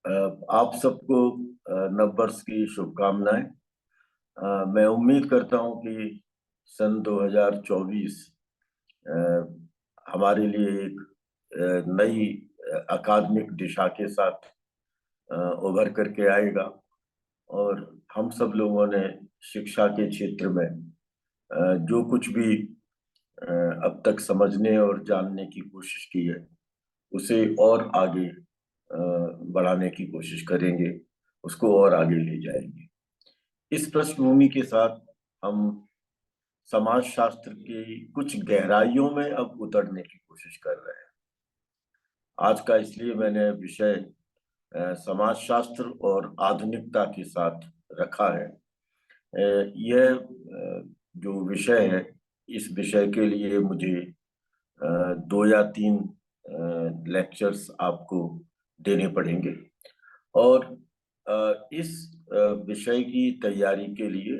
आप सबको नववर्ष की शुभकामनाएं। मैं उम्मीद करता हूं कि सन 2024 अ, हमारे लिए एक नई अकादमिक दिशा के साथ उभर करके आएगा। और हम सब लोगों ने शिक्षा के क्षेत्र में जो कुछ भी अब तक समझने और जानने की कोशिश की है उसे और आगे बढ़ाने की कोशिश करेंगे, उसको और आगे ले जाएंगे। इस पृष्ठभूमि के साथ हम समाज शास्त्र की कुछ गहराइयों में अब उतरने की कोशिश कर रहे हैं। आज का इसलिए मैंने विषय समाज शास्त्र और आधुनिकता के साथ रखा है। यह जो विषय है, इस विषय के लिए मुझे 2 या 3 लेक्चर्स आपको देने पड़ेंगे। और इस विषय की तैयारी के लिए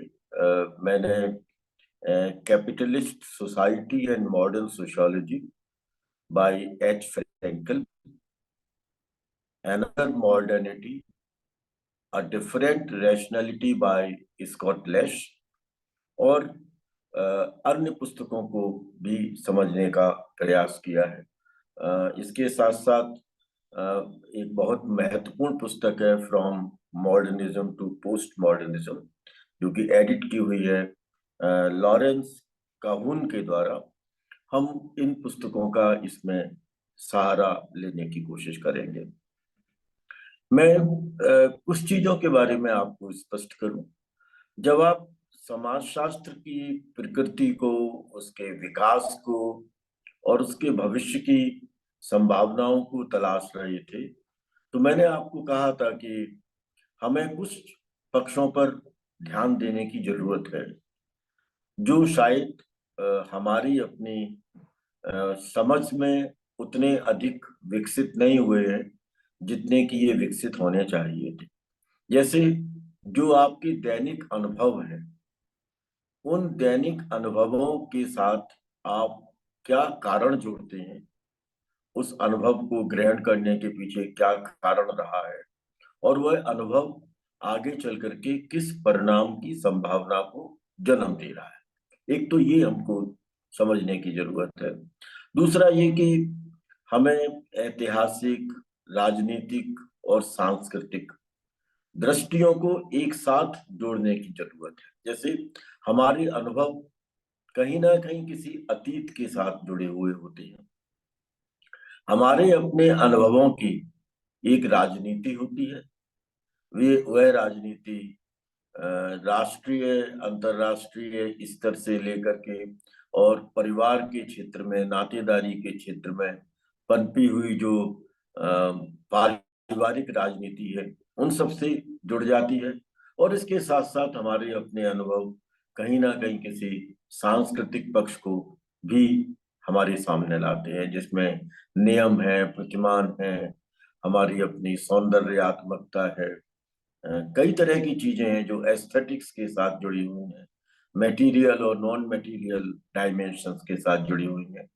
मैंने capitalist society and modern sociology by H Frankel, another modernity, a different rationality by Scott Lash और अन्य पुस्तकों को भी समझने का प्रयास किया है। इसके साथ साथ एक बहुत महत्वपूर्ण पुस्तक है from modernism to post modernism, जो कि एडिट की हुई है लॉरेंस काहून के द्वारा। हम इन पुस्तकों का इसमें सहारा लेने की कोशिश करेंगे। मैं कुछ चीजों के बारे में आपको स्पष्ट करूं। जब आप समाजशास्त्र की प्रकृति को, उसके विकास को और उसके भविष्य की संभावनाओं को तलाश रहे थे, तो मैंने आपको कहा था कि हमें कुछ पक्षों पर ध्यान देने की जरूरत है जो शायद हमारी अपनी समझ में उतने अधिक विकसित नहीं हुए हैं जितने कि ये विकसित होने चाहिए थे। जैसे जो आपके दैनिक अनुभव हैं, उन दैनिक अनुभवों के साथ आप क्या कारण जोड़ते हैं, उस अनुभव को ग्रहण करने के पीछे क्या कारण रहा है, और वह अनुभव आगे चल करके किस परिणाम की संभावना को जन्म दे रहा है। एक तो ये हमको समझने की जरूरत है। दूसरा ये कि हमें ऐतिहासिक, राजनीतिक और सांस्कृतिक दृष्टियों को एक साथ जोड़ने की जरूरत है। जैसे हमारे अनुभव कहीं ना कहीं किसी अतीत के साथ जुड़े हुए होते हैं। हमारे अपने अनुभवों की एक राजनीति होती है। वे वह राजनीति राष्ट्रीय, अंतर्राष्ट्रीय स्तर से लेकर के और परिवार के क्षेत्र में, नातेदारी के क्षेत्र में पनपी हुई जो पारिवारिक राजनीति है, उन सब से जुड़ जाती है। और इसके साथ साथ हमारे अपने अनुभव कहीं ना कहीं किसी सांस्कृतिक पक्ष को भी हमारे सामने लाते हैं, जिसमें नियम है, प्रतिमान है, हमारी अपनी सौंदर्यात्मकता है। कई तरह की चीजें हैं जो एस्थेटिक्स के साथ जुड़ी हुई हैं, मटेरियल और नॉन मटेरियल डायमेंशंस के साथ जुड़ी हुई हैं।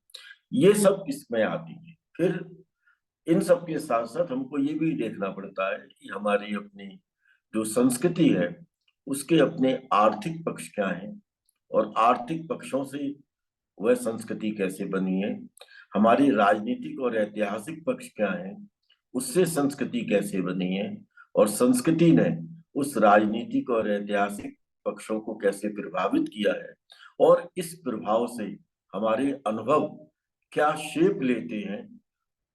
ये सब इसमें आती है। फिर इन सब के साथ साथ हमको ये भी देखना पड़ता है कि हमारी अपनी जो संस्कृति है उसके अपने आर्थिक पक्ष क्या हैं, और आर्थिक पक्षों से वह संस्कृति कैसे बनी है। हमारी राजनीतिक और ऐतिहासिक पक्ष क्या है, उससे संस्कृति कैसे बनी है, और संस्कृति ने उस राजनीतिक और ऐतिहासिक पक्षों को कैसे प्रभावित किया है, और इस प्रभाव से हमारे अनुभव क्या शेप लेते हैं,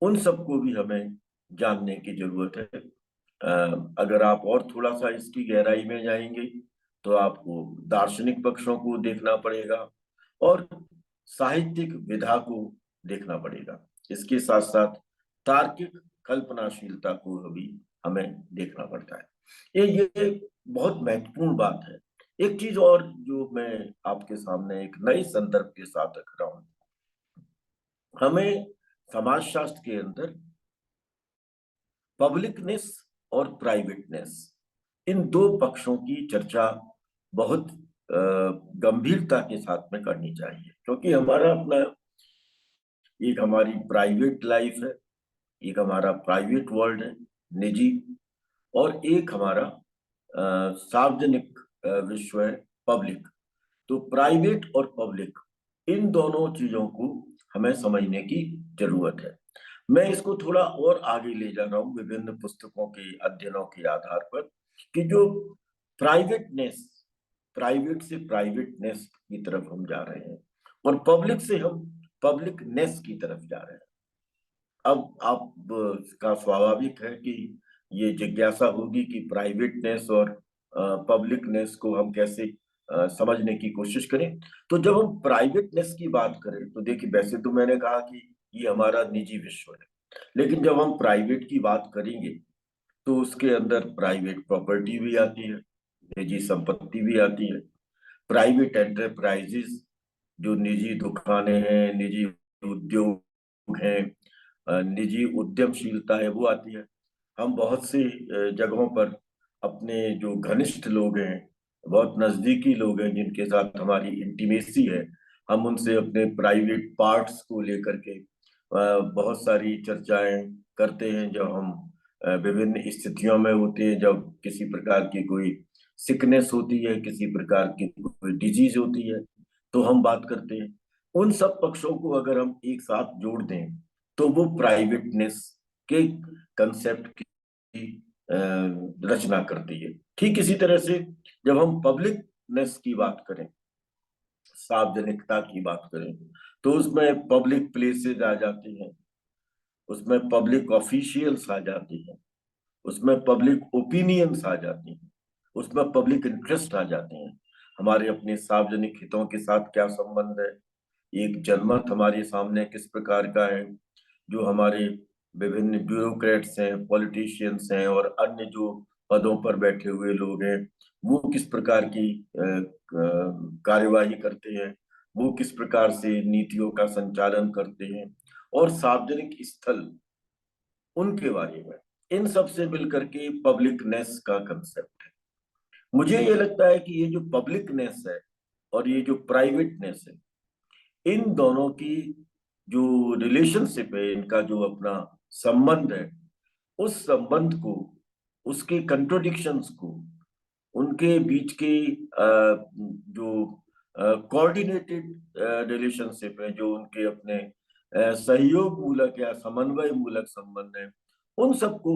उन सबको भी हमें जानने की जरूरत है। अगर आप और थोड़ा सा इसकी गहराई में जाएंगे तो आपको दार्शनिक पक्षों को देखना पड़ेगा और साहित्यिक विधा को देखना पड़ेगा। इसके साथ साथ तार्किक कल्पनाशीलता को भी हमें देखना पड़ता है। ये बहुत महत्वपूर्ण बात है। एक चीज और जो मैं आपके सामने एक नए संदर्भ के साथ रख रहा हूं, हमें समाजशास्त्र के अंदर पब्लिकनेस और प्राइवेटनेस, इन दो पक्षों की चर्चा बहुत गंभीरता के साथ में करनी चाहिए, क्योंकि हमारा अपना एक हमारी प्राइवेट लाइफ है, एक हमारा प्राइवेट वर्ल्ड है, निजी। और एक हमारा सार्वजनिक विश्व है, पब्लिक। तो प्राइवेट और पब्लिक, इन दोनों चीजों को हमें समझने की जरूरत है। मैं इसको थोड़ा और आगे ले जा रहा हूँ विभिन्न पुस्तकों के अध्ययनों के आधार पर, कि जो प्राइवेटनेस, प्राइवेट से प्राइवेटनेस की तरफ हम जा रहे हैं और पब्लिक से हम पब्लिकनेस की तरफ जा रहे हैं। अब आप का स्वाभाविक है कि ये जिज्ञासा होगी कि प्राइवेटनेस और पब्लिकनेस को हम कैसे समझने की कोशिश करें। तो जब हम प्राइवेटनेस की बात करें तो देखिए, वैसे तो मैंने कहा कि ये हमारा निजी विश्व है, लेकिन जब हम प्राइवेट की बात करेंगे तो उसके अंदर प्राइवेट प्रॉपर्टी भी आती है, निजी संपत्ति भी आती है, प्राइवेट एंटरप्राइजेस जो निजी दुकानें हैं, निजी उद्योग हैं, निजी उद्यमशीलता है, वो आती है। हम बहुत सी जगहों पर अपने जो घनिष्ठ लोग हैं, बहुत नजदीकी लोग हैं जिनके साथ हमारी इंटीमेसी है, हम उनसे अपने प्राइवेट पार्ट्स को लेकर के बहुत सारी चर्चाएं करते हैं। जब हम विभिन्न स्थितियों में होते हैं, जब किसी प्रकार की कोई सिकनेस होती है, किसी प्रकार की कोई डिजीज होती है, तो हम बात करते हैं। उन सब पक्षों को अगर हम एक साथ जोड़ दें तो वो प्राइवेटनेस के कंसेप्ट की रचना करती है। ठीक इसी तरह से जब हम पब्लिकनेस की बात करें, सार्वजनिकता की बात करें, तो उसमें पब्लिक प्लेसेस आ जाती हैं, उसमें पब्लिक ऑफिशियल्स आ जाती हैं, उसमें पब्लिक ओपिनियंस आ जाती हैं, उसमें पब्लिक इंटरेस्ट आ जाते हैं। हमारे अपने सार्वजनिक हितों के साथ क्या संबंध है, एक जनमत हमारे सामने किस प्रकार का है, जो हमारे विभिन्न ब्यूरोक्रेट्स हैं, पॉलिटिशियंस हैं और अन्य जो पदों पर बैठे हुए लोग हैं, वो किस प्रकार की कार्यवाही करते हैं, वो किस प्रकार से नीतियों का संचालन करते हैं, और सार्वजनिक स्थल, उनके बारे में, इन सब से मिलकर के पब्लिकनेस का कंसेप्ट है। मुझे ये लगता है कि ये जो पब्लिकनेस है और ये जो प्राइवेटनेस है, इन दोनों की जो रिलेशनशिप है, इनका जो अपना संबंध है, उस संबंध को, उसके कंट्रोडिक्शंस को, उनके बीच के जो कोऑर्डिनेटेड रिलेशनशिप है, जो उनके अपने सहयोग मूलक या समन्वय मूलक संबंध है, उन सबको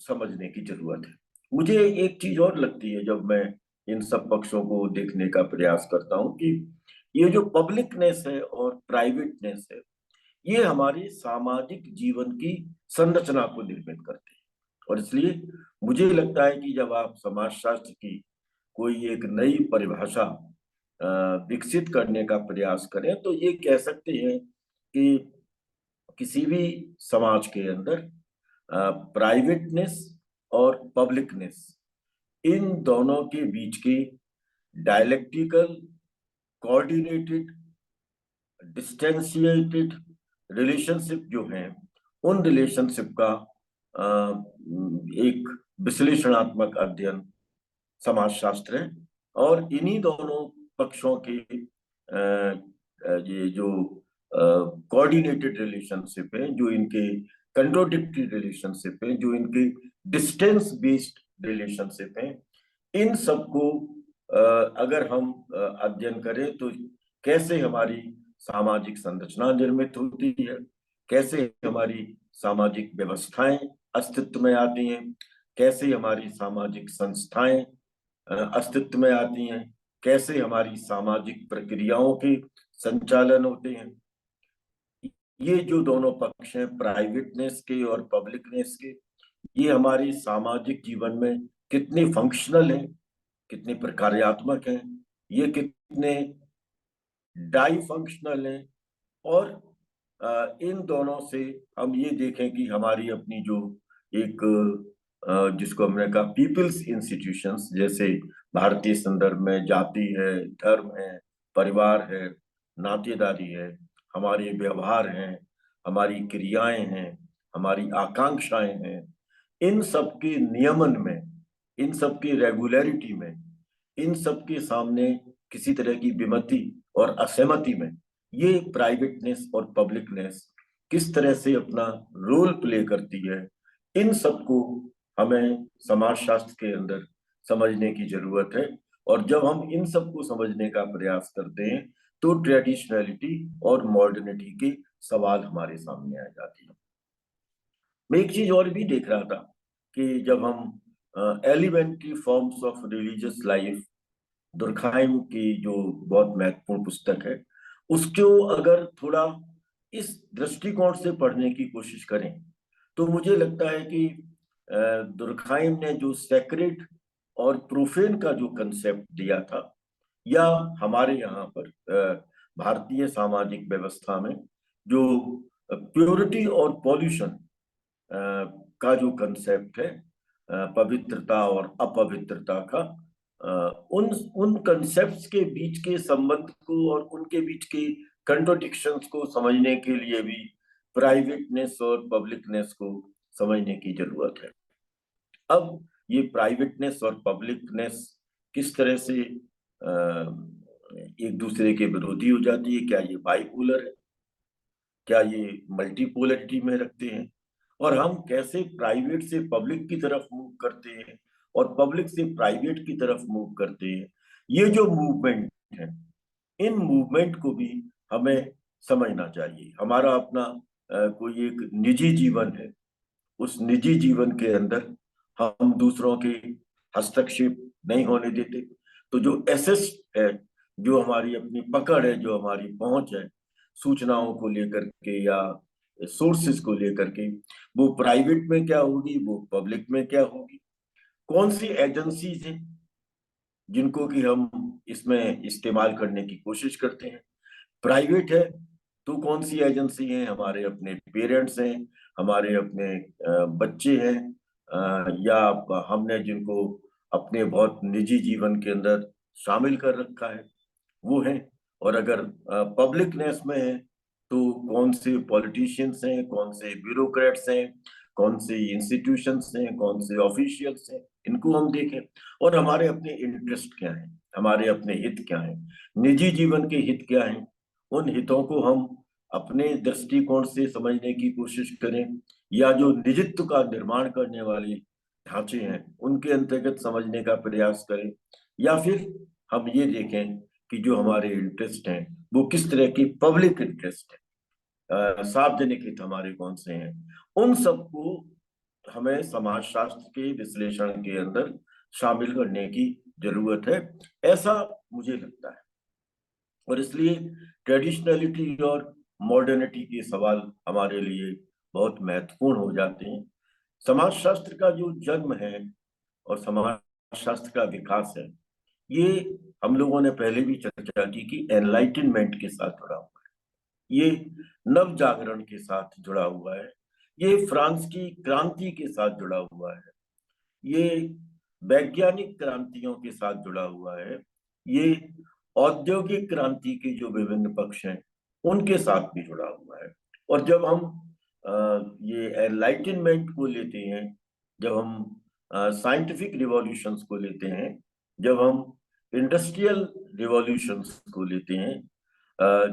समझने की जरूरत है। मुझे एक चीज और लगती है जब मैं इन सब पक्षों को देखने का प्रयास करता हूँ, कि ये जो पब्लिकनेस है और प्राइवेटनेस है, ये हमारे सामाजिक जीवन की संरचना को निर्मित करते हैं। और इसलिए मुझे लगता है कि जब आप समाजशास्त्र की कोई एक नई परिभाषा विकसित करने का प्रयास करें, तो ये कह सकते हैं कि किसी भी समाज के अंदर प्राइवेटनेस और पब्लिकनेस, इन दोनों के बीच की डायलेक्टिकल, कोऑर्डिनेटेड, डिस्टेंशिएटेड रिलेशनशिप जो हैं, उन रिलेशनशिप का एक विश्लेषणात्मक अध्ययन समाजशास्त्र है। और इन्हीं दोनों पक्षों के ये जो कोऑर्डिनेटेड रिलेशनशिप है, जो इनके कंट्रोडिक्टरी रिलेशनशिप है, जो इनके डिस्टेंस बेस्ड रिलेशनशिप है, इन सबको अगर हम अध्ययन करें तो कैसे हमारी सामाजिक संरचना निर्मित होती है, कैसे हमारी सामाजिक व्यवस्थाएं अस्तित्व में आती हैं, कैसे हमारी सामाजिक संस्थाएं अस्तित्व में आती हैं, कैसे हमारी सामाजिक प्रक्रियाओं के संचालन होते हैं। ये जो दोनों पक्ष हैं, प्राइवेटनेस के और पब्लिकनेस के, ये हमारे सामाजिक जीवन में कितने फंक्शनल हैं, कितने प्रकार्यात्मक हैं, ये कितने डाई फंक्शनल हैं। और इन दोनों से हम ये देखें कि हमारी अपनी जो एक जिसको हमने कहा पीपल्स इंस्टीट्यूशंस, जैसे भारतीय संदर्भ में जाति है, धर्म है, परिवार है, नातेदारी है, हमारे व्यवहार हैं, हमारी क्रियाएं हैं, हमारी आकांक्षाएं हैं, इन सब के नियमन में, इन सब की रेगुलरिटी में, इन सब के सामने किसी तरह की विमति और असहमति में, ये प्राइवेटनेस और पब्लिकनेस किस तरह से अपना रोल प्ले करती है, इन सबको हमें समाजशास्त्र के अंदर समझने की जरूरत है। और जब हम इन सबको समझने का प्रयास करते हैं तो ट्रेडिशनलिटी और मॉडर्निटी के सवाल हमारे सामने आ जाते हैं। मैं एक चीज और भी देख रहा था कि जब हम elementary forms of religious life, Durkheim की जो बहुत महत्वपूर्ण पुस्तक है, उसको अगर थोड़ा इस दृष्टिकोण से पढ़ने की कोशिश करें तो मुझे लगता है कि दुर्खाइम ने जो सेक्रेड और प्रोफेन का जो कंसेप्ट दिया था, या हमारे यहाँ पर भारतीय सामाजिक व्यवस्था में जो प्योरिटी और पॉल्यूशन का जो कंसेप्ट है, पवित्रता और अपवित्रता का, उन उन कंसेप्ट्स के बीच के संबंध को और उनके बीच के कंट्रोडिक्शंस को समझने के लिए भी प्राइवेटनेस और पब्लिकनेस को समझने की जरूरत है। अब ये प्राइवेटनेस और पब्लिकनेस किस तरह से एक दूसरे के विरोधी हो जाती है? क्या ये बाइपोलर है? क्या ये मल्टीपोलरिटी में रखते हैं? और हम कैसे प्राइवेट से पब्लिक की तरफ मूव करते हैं और पब्लिक से प्राइवेट की तरफ मूव करते हैं, ये जो मूवमेंट है, इन मूवमेंट को भी हमें समझना चाहिए। हमारा अपना कोई एक निजी जीवन है, उस निजी जीवन के अंदर हम दूसरों के हस्तक्षेप नहीं होने देते। तो जो एसेस है, जो हमारी अपनी पकड़ है, जो हमारी पहुंच है सूचनाओं को लेकर के या सोर्सेस को लेकर के, वो प्राइवेट में क्या होगी, वो पब्लिक में क्या होगी? कौन सी एजेंसीज हैं जिनको कि हम इसमें इस्तेमाल करने की कोशिश करते हैं? प्राइवेट है तो कौन सी एजेंसी है? हमारे अपने पेरेंट्स हैं, हमारे अपने बच्चे हैं, या हमने जिनको अपने बहुत निजी जीवन के अंदर शामिल कर रखा है, वो है। और अगर पब्लिकनेस में है तो कौन से पॉलिटिशियंस हैं, कौन से ब्यूरोक्रेट्स हैं, कौन से इंस्टीट्यूशंस हैं, कौन से ऑफिशियल्स हैं, इनको हम देखें। और हमारे अपने इंटरेस्ट क्या हैं, हमारे अपने हित क्या हैं, निजी जीवन के हित क्या हैं, उन हितों को हम अपने दृष्टिकोण से समझने की कोशिश करें, या जो निजित्व का निर्माण करने वाले ढांचे हैं उनके अंतर्गत समझने का प्रयास करें, या फिर हम ये देखें कि जो हमारे इंटरेस्ट हैं वो किस तरह की पब्लिक इंटरेस्ट है, सार्वजनिक हित हमारे कौन से हैं। उन सबको हमें समाजशास्त्र के विश्लेषण के अंदर शामिल करने की जरूरत है, ऐसा मुझे लगता है। और इसलिए ट्रेडिशनलिटी और मॉडर्निटी के सवाल हमारे लिए बहुत महत्वपूर्ण हो जाते हैं। समाजशास्त्र का जो जन्म है और समाजशास्त्र का विकास है, ये हम लोगों ने पहले भी चर्चा की कि एनलाइटनमेंट के साथ जुड़ा हुआ है, ये नव जागरण के साथ जुड़ा हुआ है, ये फ्रांस की क्रांति के साथ जुड़ा हुआ है, ये वैज्ञानिक क्रांतियों के साथ जुड़ा हुआ है, ये औद्योगिक क्रांति के जो विभिन्न पक्ष हैं उनके साथ भी जुड़ा हुआ है। और जब हम ये एनलाइटनमेंट को लेते हैं, जब हम साइंटिफिक रिवॉल्यूशंस को लेते हैं, जब हम इंडस्ट्रियल रिवॉल्यूशंस को लेते हैं,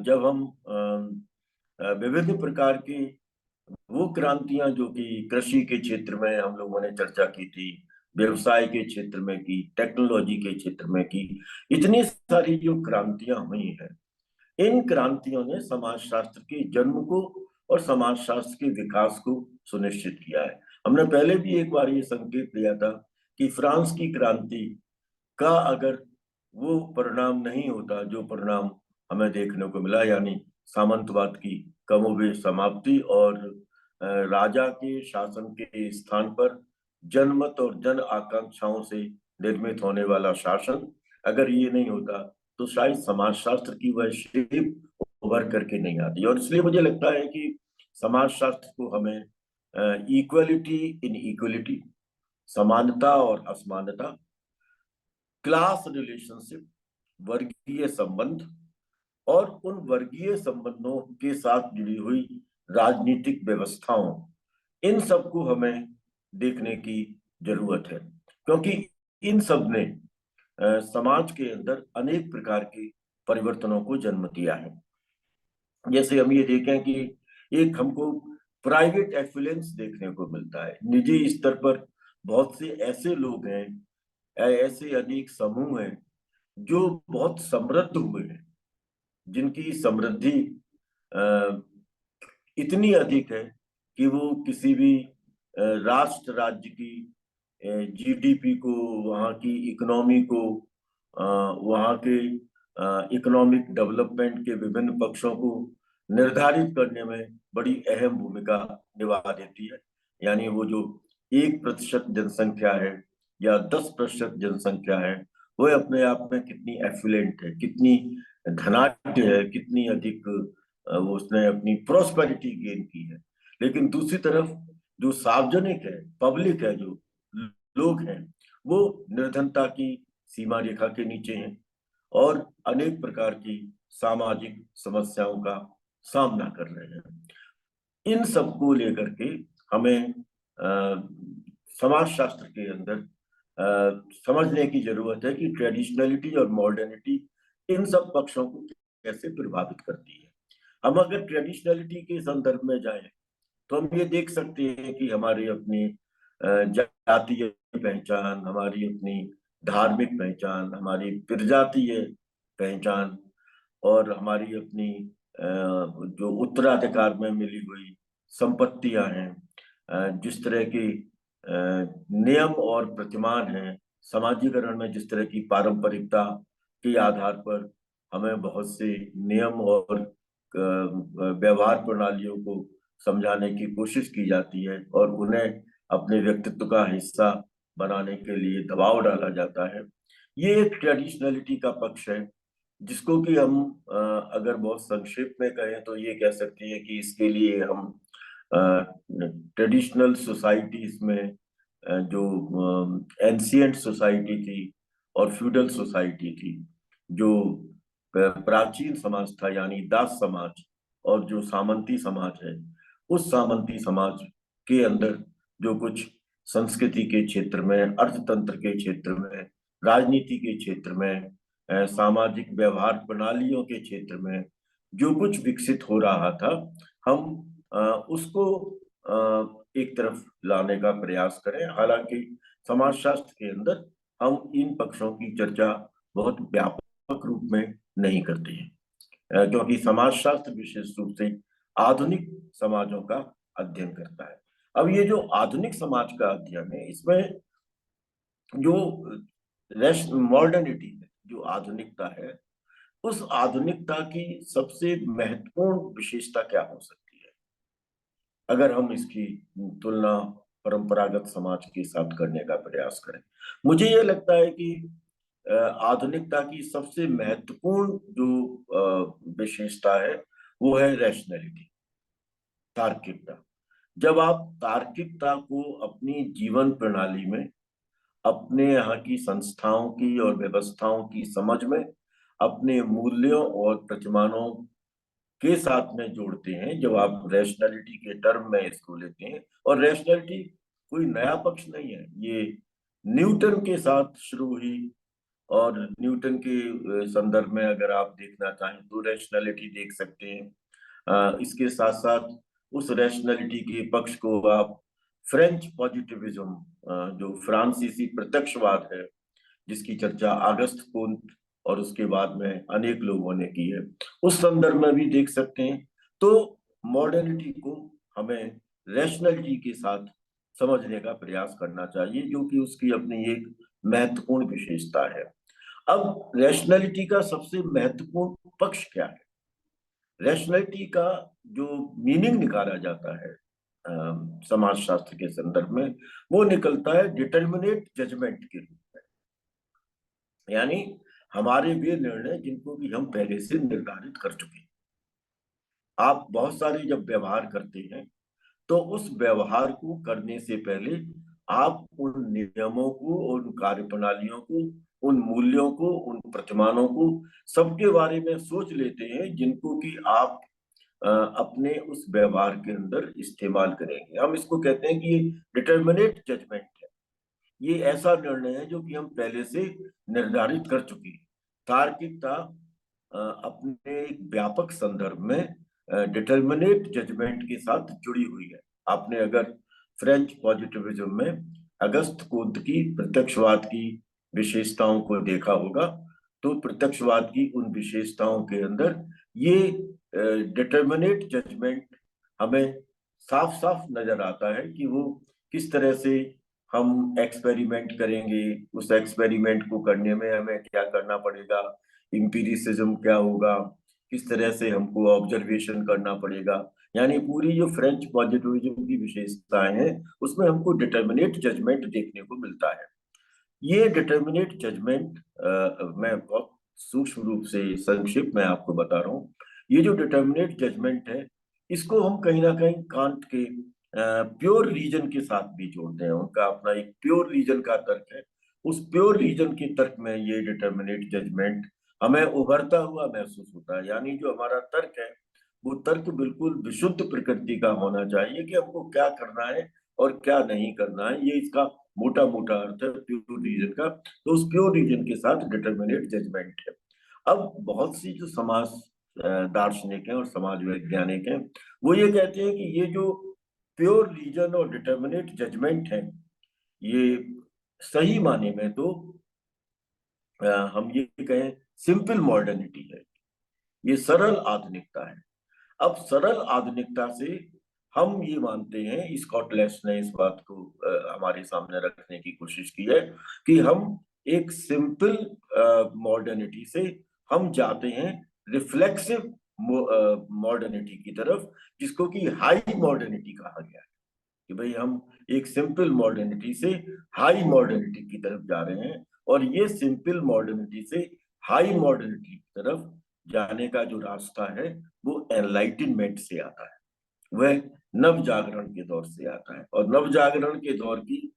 जब हम विभिन्न प्रकार की वो क्रांतियां जो कि कृषि के क्षेत्र में हम लोगों ने चर्चा की थी, व्यवसाय के क्षेत्र में की, टेक्नोलॉजी के क्षेत्र में की, इतनी सारी जो क्रांतियां हुई हैं, इन क्रांतियों ने समाजशास्त्र के जन्म को और समाजशास्त्र के विकास को सुनिश्चित किया है। हमने पहले भी एक बार ये संकेत दिया था कि फ्रांस की क्रांति का अगर वो परिणाम नहीं होता जो परिणाम हमें देखने को मिला, यानी सामंतवाद की कमोबेश समाप्ति और राजा के शासन के स्थान पर जनमत और जन आकांक्षाओं से निर्मित होने वाला शासन, अगर ये नहीं होता तो शायद समाजशास्त्र की वह शेप उभर करके नहीं आती। और इसलिए मुझे लगता है कि समाजशास्त्र को हमें इक्वलिटी इन इक्वलिटी, समानता और असमानता, क्लास रिलेशनशिप, वर्गीय संबंध और उन वर्गीय संबंधों के साथ जुड़ी हुई राजनीतिक व्यवस्थाओं, इन सबको हमें देखने की जरूरत है। क्योंकि इन सब ने समाज के अंदर अनेक प्रकार के परिवर्तनों को जन्म दिया है। जैसे हम ये देखें कि एक हमको प्राइवेट एफिलियंस देखने को मिलता है, निजी स्तर पर बहुत से ऐसे लोग हैं, ऐसे अनेक समूह हैं जो बहुत समृद्ध हुए हैं, जिनकी समृद्धि अ, इतनी अधिक है कि वो किसी भी राष्ट्र राज्य की जीडीपी को, वहाँ की इकोनॉमी को, वहाँ के इकोनॉमिक डेवलपमेंट के विभिन्न पक्षों को निर्धारित करने में बड़ी अहम भूमिका निभा देती है। यानी वो जो 1% जनसंख्या है या 10% जनसंख्या है, वो अपने आप में कितनी एफिलेंट है, कितनी धनाढ्य है, कितनी अधिक वो उसने अपनी प्रोस्पेरिटी गेन की है। लेकिन दूसरी तरफ जो सार्वजनिक है, पब्लिक है, जो लोग हैं, वो निर्धनता की सीमा रेखा के नीचे हैं और अनेक प्रकार की सामाजिक समस्याओं का सामना कर रहे हैं। इन सबको लेकर के हमें समाजशास्त्र के अंदर समझने की जरूरत है कि ट्रेडिशनलिटी और मॉडर्निटी इन सब पक्षों को कैसे प्रभावित करती है। हम अगर ट्रेडिशनलिटी के संदर्भ में जाएं तो हम ये देख सकते हैं कि हमारी अपनी जातीय पहचान, हमारी अपनी धार्मिक पहचान, हमारी प्रजातीय पहचान और हमारी अपनी जो उत्तराधिकार में मिली हुई संपत्तियां हैं, जिस तरह के नियम और प्रतिमान हैं, समाजीकरण में जिस तरह की पारंपरिकता के आधार पर हमें बहुत से नियम और व्यवहार प्रणालियों को समझाने की कोशिश की जाती है और उन्हें अपने व्यक्तित्व का हिस्सा बनाने के लिए दबाव डाला जाता है। ये एक ट्रेडिशनलिटी का पक्ष है, जिसको कि हम अगर बहुत संक्षेप में कहें तो ये कह सकते हैं कि इसके लिए हम ट्रेडिशनल सोसाइटीज में जो एंशियंट सोसाइटी थी और फ्यूडल सोसाइटी थी, जो प्राचीन समाज था यानी दास समाज, और जो सामंती समाज है, उस सामंती समाज के अंदर जो कुछ संस्कृति के क्षेत्र में, अर्थतंत्र के क्षेत्र में, राजनीति के क्षेत्र में, सामाजिक व्यवहार प्रणालियों के क्षेत्र में जो कुछ विकसित हो रहा था, हम उसको एक तरफ लाने का प्रयास करें। हालांकि समाजशास्त्र के अंदर हम इन पक्षों की चर्चा बहुत व्यापक रूप में नहीं करते हैं, क्योंकि समाजशास्त्र विशेष रूप से आधुनिक समाजों का अध्ययन करता है। अब ये जो आधुनिक समाज का अध्ययन है, इसमें जो मॉडर्निटी है, जो आधुनिकता है, उस आधुनिकता की सबसे महत्वपूर्ण विशेषता क्या हो सकती है अगर हम इसकी तुलना परंपरागत समाज के साथ करने का प्रयास करें। मुझे ये लगता है कि आधुनिकता की सबसे महत्वपूर्ण जो विशेषता है वो है रैशनैलिटी, तार्किकता। जब आप तार्किकता को अपनी जीवन प्रणाली में, अपने यहाँ की संस्थाओं की और व्यवस्थाओं की समझ में, अपने मूल्यों और प्रतिमानों के साथ में जोड़ते हैं, जब आप रैशनैलिटी के टर्म में इसको लेते हैं, और रैशनैलिटी कोई नया पक्ष नहीं है, ये न्यूटन के साथ शुरू हुई और न्यूटन के संदर्भ में अगर आप देखना चाहें तो रैशनैलिटी देख सकते हैं। इसके साथ साथ उस रैशनैलिटी के पक्ष को आप फ्रेंच पॉजिटिविज्म, जो फ्रांसीसी प्रत्यक्षवाद है, जिसकी चर्चा अगस्त कुंत और उसके बाद में अनेक लोगों ने की है, उस संदर्भ में भी देख सकते हैं। तो मॉडर्निटी को हमें रैशनैलिटी के साथ समझने का प्रयास करना चाहिए, जो कि उसकी अपनी एक महत्वपूर्ण विशेषता है। अब रैशनैलिटी का सबसे महत्वपूर्ण पक्ष क्या है? रैशनैलिटी का जो मीनिंग निकाला जाता है समाजशास्त्र के संदर्भ में, वो निकलता है डिटर्मिनेट जजमेंट के रूप में। यानी हमारे वे निर्णय जिनको कि हम पहले से निर्धारित कर चुके हैं। आप बहुत सारे जब व्यवहार करते हैं तो उस व्यवहार को करने से पहले आप उन नियमों को, उन कार्य प्रणालियों को, उन मूल्यों को, उन प्रतिमानों को, सबके बारे में सोच लेते हैं जिनको कि आप अपने उस व्यवहार के अंदर इस्तेमाल करेंगे। हम इसको कहते हैं कि ये डिटर्मिनेट जजमेंट है। ये ऐसा निर्णय है जो कि हम पहले से निर्धारित कर चुके हैं। तार्किकता अपने एक व्यापक संदर्भ में डिटर्मिनेट जजमेंट के साथ जुड़ी हुई है। आपने अगर फ्रेंच पॉजिटिविज्म में अगस्त कोंत की प्रत्यक्षवाद की विशेषताओं को देखा होगा, तो प्रत्यक्षवाद की उन विशेषताओं के अंदर ये डिटर्मिनेट जजमेंट हमें साफ साफ नजर आता है कि वो किस तरह से हम एक्सपेरिमेंट करेंगे, उस एक्सपेरिमेंट को करने में हमें क्या करना पड़ेगा, इंपीरिसिज्म क्या होगा, किस तरह से हमको ऑब्जर्वेशन करना पड़ेगा। यानी पूरी जो फ्रेंच पॉजिटिविज्म की विशेषताएं हैं उसमें हमको डिटर्मिनेट जजमेंट देखने को मिलता है। ये डिटर्मिनेट जजमेंट मैं बहुत सूक्ष्म रूप से संक्षिप्त में आपको बता रहा हूँ। ये जो डिटर्मिनेट जजमेंट है इसको हम कहीं ना कहीं कांट के प्योर रीजन के साथ भी जोड़ते हैं। उनका अपना एक प्योर रीजन का तर्क है, उस प्योर रीजन के तर्क में ये डिटर्मिनेट जजमेंट हमें उभरता हुआ महसूस होता है। यानी जो हमारा तर्क है वो तर्क बिल्कुल विशुद्ध प्रकृति का होना चाहिए कि हमको क्या करना है और क्या नहीं करना है, ये इसका मोटा मोटा अर्थ है प्योर रीजन का। तो उस प्योर रीजन के साथ डिटर्मिनेट जजमेंट है। अब बहुत सी जो समाज दार्शनिक हैं और समाज वैज्ञानिक हैं वो ये कहते हैं कि ये जो प्योर रीजन और डिटर्मिनेट जजमेंट है ये सही माने में तो हम ये कहें सिंपल मॉडर्निटी है, ये सरल आधुनिकता है। अब सरल आधुनिकता से हम ये मानते हैं, स्कॉट लेस ने इस बात को हमारे सामने रखने की कोशिश की है कि हम एक सिंपल मॉडर्निटी से हम जाते हैं रिफ्लेक्सिव मॉडर्निटी की तरफ, जिसको कि हाई मॉडर्निटी कहा गया है। कि भाई हम एक सिंपल मॉडर्निटी से हाई मॉडर्निटी की तरफ जा रहे हैं, और ये सिंपल मॉडर्निटी से हाई मॉडर्निटी की तरफ जाने का जो रास्ता है वो एनलाइटनमेंट से आता है, वह नव जागरण के दौर से आता है। और नव जागरण के दौर की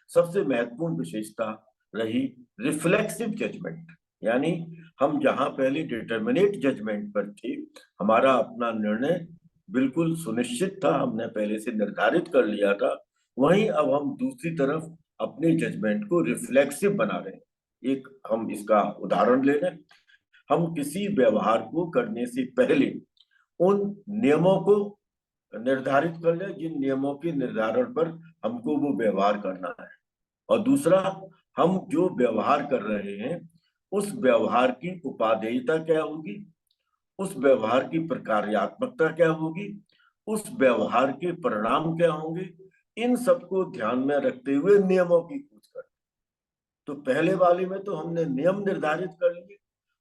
सबसे महत्वपूर्ण विशेषता रही रिफ्लेक्सिव जजमेंट। यानी हम जहां पहले डिटर्मिनेट जजमेंट पर थे, हमारा अपना निर्णय बिल्कुल सुनिश्चित था, हमने पहले से निर्धारित कर लिया था, वहीं अब हम दूसरी तरफ अपने जजमेंट को रिफ्लेक्सिव बना रहे हैं। एक हम इसका उदाहरण ले लें, हम किसी व्यवहार को करने से पहले उन नियमों को निर्धारित कर ले जिन नियमों के निर्धारण पर हमको वो व्यवहार करना है, और दूसरा हम जो व्यवहार कर रहे हैं उस व्यवहार की उपादेयता क्या होगी, उस व्यवहार की प्रकार्यात्मकता क्या होगी, उस व्यवहार के परिणाम क्या होंगे, इन सबको ध्यान में रखते हुए नियमों की खोज कर। तो पहले वाले में तो हमने नियम निर्धारित कर लिए,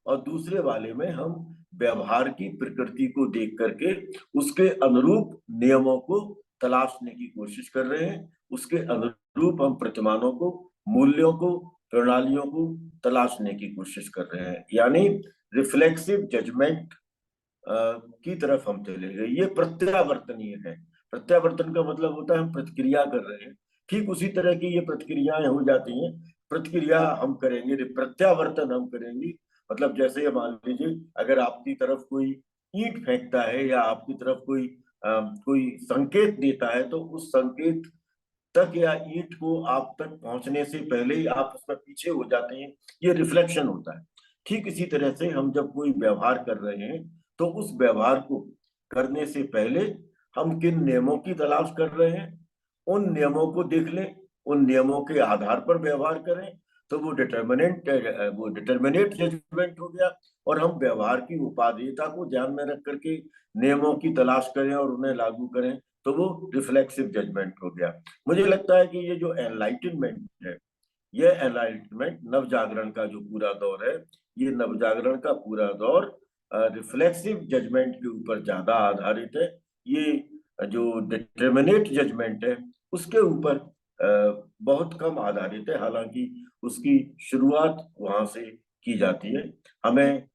और दूसरे वाले में हम व्यवहार की प्रकृति को देख करके उसके अनुरूप नियमों को तलाशने की कोशिश कर रहे हैं, उसके अनुरूप हम प्रतिमानों को, मूल्यों को, प्रणालियों को तलाशने की कोशिश कर रहे हैं। यानी रिफ्लेक्सिव जजमेंट की तरफ हम चले गए। ये प्रत्यावर्तनीय है। प्रत्यावर्तन का मतलब होता है हम प्रतिक्रिया कर रहे हैं, ठीक उसी तरह की ये प्रतिक्रियाएं हो जाती हैं। प्रतिक्रिया हम करेंगे, प्रत्यावर्तन हम करेंगे। मतलब जैसे मान लीजिए अगर आपकी तरफ कोई ईंट फेंकता है या आपकी तरफ कोई संकेत देता है, तो उस संकेत तक या ईंट को आप तक पहुंचने से पहले ही आप उसमें पीछे हो जाते हैं, ये रिफ्लेक्शन होता है। ठीक इसी तरह से हम जब कोई व्यवहार कर रहे हैं तो उस व्यवहार को करने से पहले हम किन नियमों की तलाश कर रहे हैं, उन नियमों को देख लें, उन नियमों के आधार पर व्यवहार करें, तो वो डिटर्मिनेट जजमेंट हो गया। और हम व्यवहार की उपादेयता को ध्यान में रख करके नियमों की तलाश करें और उन्हें लागू करें, तो वो रिफ्लेक्सिव जजमेंट हो गया। मुझे लगता है कि ये जो एनलाइटनमेंट है, ये एनलाइटनमेंट नव जागरण का जो पूरा दौर है, ये नव जागरण का पूरा दौर रिफ्लेक्सिव जजमेंट के ऊपर ज्यादा आधारित है। ये जो डिटर्मिनेट जजमेंट है उसके ऊपर बहुत कम आधारित है, हालांकि उसकी शुरुआत वहां से की जाती है। हमें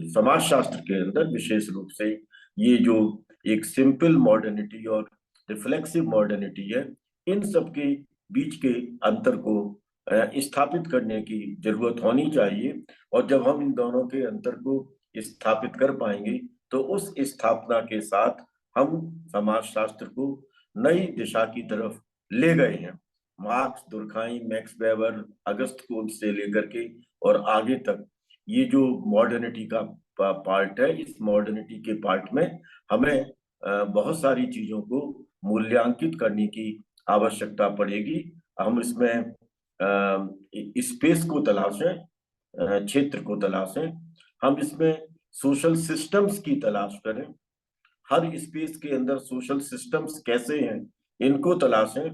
समाजशास्त्र के अंदर विशेष रूप से ये जो एक सिंपल मॉडर्निटी और रिफ्लेक्सिव मॉडर्निटी है, इन सब के बीच के अंतर को स्थापित करने की जरूरत होनी चाहिए। और जब हम इन दोनों के अंतर को स्थापित कर पाएंगे तो उस स्थापना के साथ हम समाजशास्त्र को नई दिशा की तरफ ले गए हैं। मार्क्स, दुर्खाइम, मैक्स वेबर, अगस्त कोंत से लेकर के और आगे तक ये जो मॉडर्निटी का पार्ट है, इस मॉडर्निटी के पार्ट में हमें बहुत सारी चीजों को मूल्यांकित करने की आवश्यकता पड़ेगी। हम इसमें स्पेस को तलाशें, क्षेत्र को तलाशें, हम इसमें सोशल सिस्टम्स की तलाश करें, हर स्पेस के अंदर सोशल सिस्टम्स कैसे हैं इनको तलाशें।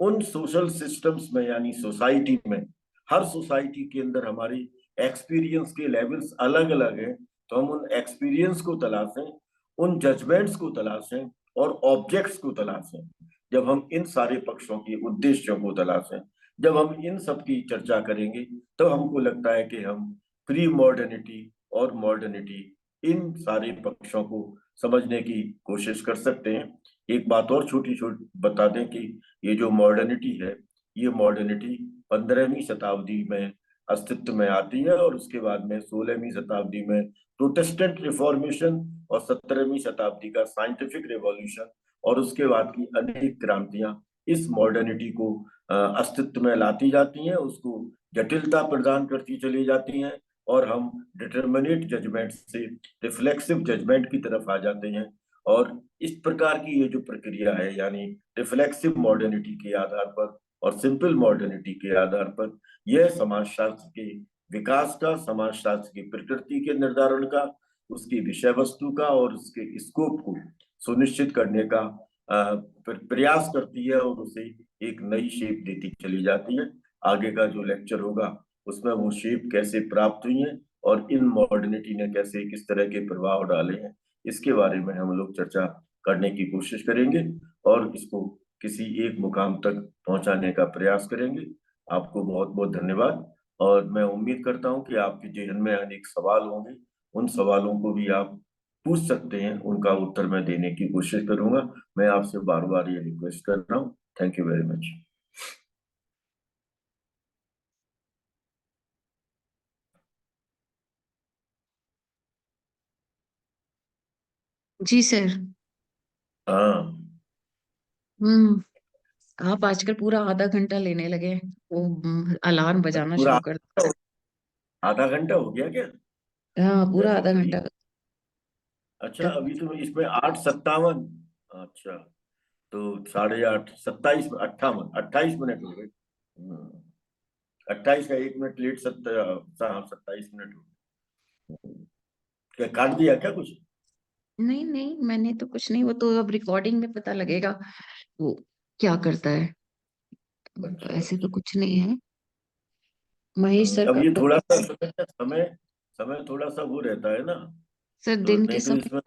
उन सोशल सिस्टम्स में यानी सोसाइटी में, हर सोसाइटी के अंदर हमारी एक्सपीरियंस के लेवल्स अलग अलग हैं, तो हम उन एक्सपीरियंस को तलाशें, उन जजमेंट्स को तलाशें और ऑब्जेक्ट्स को तलाशें। जब हम इन सारे पक्षों के उद्देश्यों को तलाशें, जब हम इन सब की चर्चा करेंगे, तो हमको लगता है कि हम प्री मॉडर्निटी और मॉडर्निटी इन सारे पक्षों को समझने की कोशिश कर सकते हैं। एक बात और छोटी छोटी बता दें कि ये जो मॉडर्निटी है, ये मॉडर्निटी 15वीं शताब्दी में अस्तित्व में आती है और उसके बाद में 16वीं शताब्दी में प्रोटेस्टेंट रिफॉर्मेशन और 17वीं शताब्दी का साइंटिफिक रेवोल्यूशन और उसके बाद की अनेक क्रांतियां इस मॉडर्निटी को अस्तित्व में लाती जाती हैं, उसको जटिलता प्रदान करती चली जाती हैं और हम डिटर्मिनेट जजमेंट से रिफ्लेक्सिव जजमेंट की तरफ आ जाते हैं। और इस प्रकार की ये जो प्रक्रिया है, यानी रिफ्लेक्सिव मॉडर्निटी के आधार पर और सिंपल मॉडर्निटी के आधार पर, यह समाजशास्त्र के विकास का, समाजशास्त्र की प्रकृति के निर्धारण का, उसकी विषय वस्तु का और उसके स्कोप को सुनिश्चित करने का प्रयास करती है और उसे एक नई शेप देती चली जाती है। आगे का जो लेक्चर होगा उसमें वो शेप कैसे प्राप्त हुई है और इन मॉडर्निटी ने कैसे किस तरह के प्रभाव डाले हैं, इसके बारे में हम लोग चर्चा करने की कोशिश करेंगे और इसको किसी एक मुकाम तक पहुंचाने का प्रयास करेंगे। आपको बहुत बहुत धन्यवाद और मैं उम्मीद करता हूं कि आपके जेहन में अनेक सवाल होंगे, उन सवालों को भी आप पूछ सकते हैं, उनका उत्तर मैं देने की कोशिश करूंगा। मैं आपसे बार बार ये रिक्वेस्ट कर रहा हूँ। Thank you very much. जी सर। हाँ, हम्म। आप आजकल पूरा आधा घंटा लेने लगे, वो अलार्म बजाना पूरा शुरू कर। आधा घंटा हो गया क्या? हाँ, पूरा चलिए आधा चलिए। घंटा। अच्छा, कब? अभी तो इसमें 8:57। अच्छा, तो 8:30, 27, 28 मिनट हो गए। 28 का 1 मिनट लेट, 27 मिनट हो गए। क्या काट दिया क्या कुछ? नहीं नहीं, मैंने तो कुछ नहीं, वो तो अब रिकॉर्डिंग में पता लगेगा वो क्या करता है। तो अच्छा ऐसे तो अच्छा। कुछ नहीं है। महेश सर अब का ये तो। थोड़ा सा समय समय थोड़ा सा वो रहता है ना, सर तो दिन के नहीं तो समय। इसमें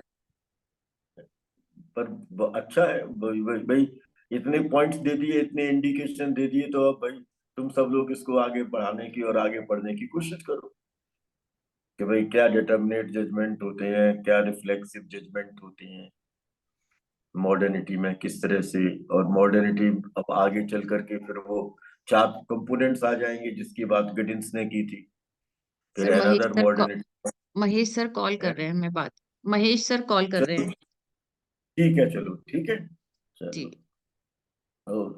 पर अच्छा है भाई भाई भाई, इतने पॉइंट्स दे दिए, इतने इंडिकेशन दे दिए, तो अब भाई तुम सब लोग इसको आगे बढ़ाने की और आगे पढ़ने की कोशिश करो कि भाई क्या डिटर्मिनेट जजमेंट होते हैं, क्या रिफ्लेक्सिव जजमेंट होती हैं मॉडर्निटी में, किस तरह से। और मॉडर्निटी अब आगे चल करके फिर वो 4 कंपोनेंट्स आ जाएंगे जिसकी बात गिडिंस ने की थी, फिर sir another modernity. Mahesh sir call कर रहे हैं, मैं बात। महेश सर कॉल कर रहे चलो हैं। ठीक है, चलो ठीक है, जी। चलो। ओ